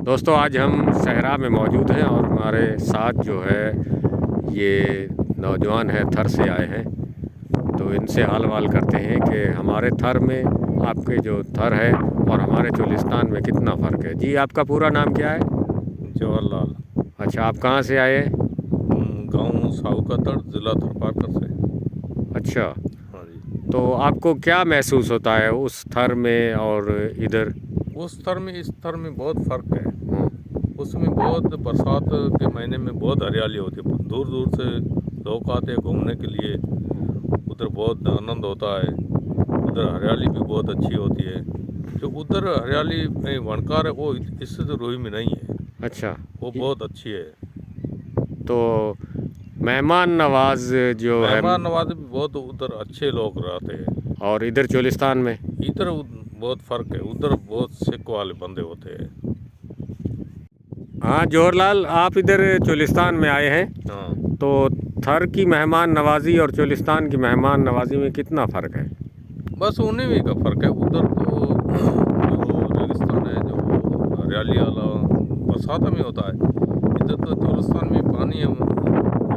दोस्तों आज हम सहरा में मौजूद हैं और हमारे साथ जो है ये नौजवान है थर से आए हैं। तो इनसे हाल वाल करते हैं कि हमारे थर में आपके जो थर है और हमारे चोलिस्तान में कितना फ़र्क है। जी आपका पूरा नाम क्या है? जवाहरलाल। अच्छा, आप कहाँ से आए हैं? गांव साहूकातड़, जिला थरपारकर से। अच्छा, हाँ जी। तो आपको क्या महसूस होता है उस थर में और इधर? उस थर में इस थर में बहुत फ़र्क है। हाँ, उसमें बहुत बरसात के महीने में बहुत हरियाली होती है, दूर दूर से लोग आते हैं घूमने के लिए। उधर बहुत आनंद होता है, उधर हरियाली भी बहुत अच्छी होती है। जो उधर हरियाली में वनकार है वो इससे तो रोही में नहीं है। अच्छा, वो बहुत अच्छी है। तो मेहमान नवाज जो है मेहमान नवाज़ी भी बहुत उधर अच्छे लोग रहते हैं। और इधर चोलिस्तान में? इधर बहुत फ़र्क है, उधर बहुत सिख वाले बंदे होते हैं। हाँ जवाहरलाल, आप इधर चोलिस्तान में आए हैं, हाँ, तो थर की मेहमान नवाजी और चोलिस्तान की मेहमान नवाजी में कितना फ़र्क है? बस उन्हीं में का फ़र्क है। उधर तो जो रेगिस्तान है, जो हरियाली वाला बरसात में होता है। इधर तो चोलिस्तान में पानी है,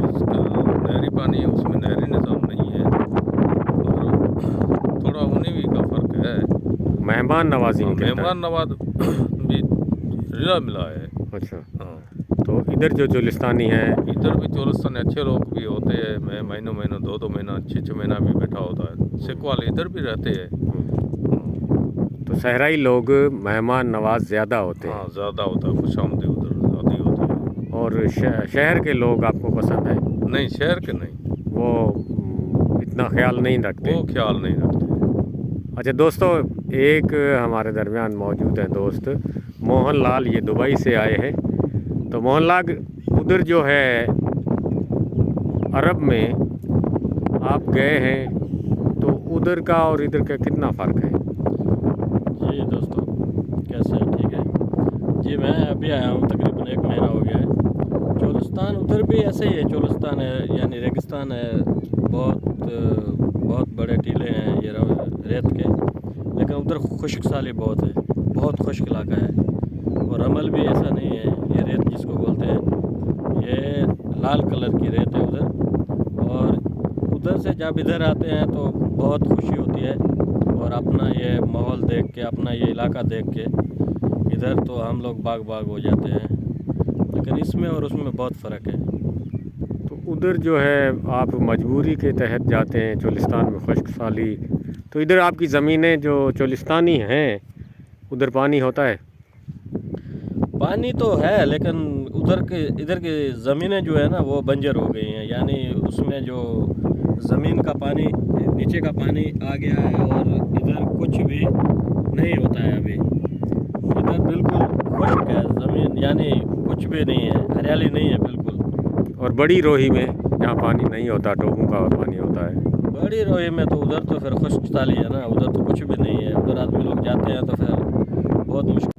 उसका नहरी पानी है, उसमें नहरी निज़ाम नहीं है। और थोड़ा उन्हीं में का फ़र्क है। मेहमान नवाजी हाँ, में कितना मेहमान है? नवाज भी रिला मिला है। अच्छा, हाँ, तो इधर जो चोलिस्तानी है इधर भी चोलिस्तान अच्छे लोग भी होते हैं। मैं महीनों महीनों 2-2 महीना 6-6 महीना भी बैठा होता है। सिख वाले इधर भी रहते हैं। तो सहराई लोग मेहमान नवाज ज़्यादा होते हाँ, हैं ज़्यादा होता है, खुशामदी उधर ज़्यादा ही होती है। और शहर के लोग आपको पसंद है? नहीं, शहर के नहीं, वो इतना ख्याल नहीं रखते। वो ख्याल नहीं रखते। अच्छा दोस्तों, एक हमारे दरमियान मौजूद हैं दोस्त मोहन लाल, ये दुबई से आए हैं। तो मोहन लाल, उधर जो है अरब में आप गए हैं, तो उधर का और इधर का कितना फ़र्क है? जी दोस्तों, कैसे हैं? ठीक है जी। मैं अभी आया हूँ, तकरीबन 1 महीना हो गया है। चोलिस्तान उधर भी ऐसे ही है, चोलिस्तान है यानी रेगिस्तान है। बहुत बड़े टीले हैं ये रेत के, लेकिन उधर खुश्क साली बहुत है, बहुत खुश्क इलाका है। और रमल भी ऐसा नहीं है, ये रेत जिसको बोलते हैं ये लाल कलर की रेत है उधर। और उधर से जब इधर आते हैं तो बहुत खुशी होती है और अपना ये माहौल देख के, अपना ये इलाका देख के इधर तो हम लोग बाग बाग हो जाते हैं। लेकिन इसमें और उसमें बहुत फ़र्क है। तो उधर जो है आप मजबूरी के तहत जाते हैं चोलिस्तान में खुश्क साली, तो इधर आपकी ज़मीनें जो चोलिस्तानी हैं उधर पानी होता है? पानी तो है, लेकिन इधर की ज़मीनें जो है ना वो बंजर हो गई हैं, यानी उसमें जो ज़मीन का पानी, नीचे का पानी आ गया है और इधर कुछ भी नहीं होता है अभी। इधर बिल्कुल खुश्क है ज़मीन, यानी कुछ भी नहीं है, हरियाली नहीं है बिल्कुल। और बड़ी रोही में जहाँ पानी नहीं होता, टोकों का पानी होता है? बड़ी रोही में तो उधर तो फिर खुश्क साली है ना, उधर तो कुछ भी नहीं है। उधर आदमी लोग जाते हैं तो फिर बहुत मुश्किल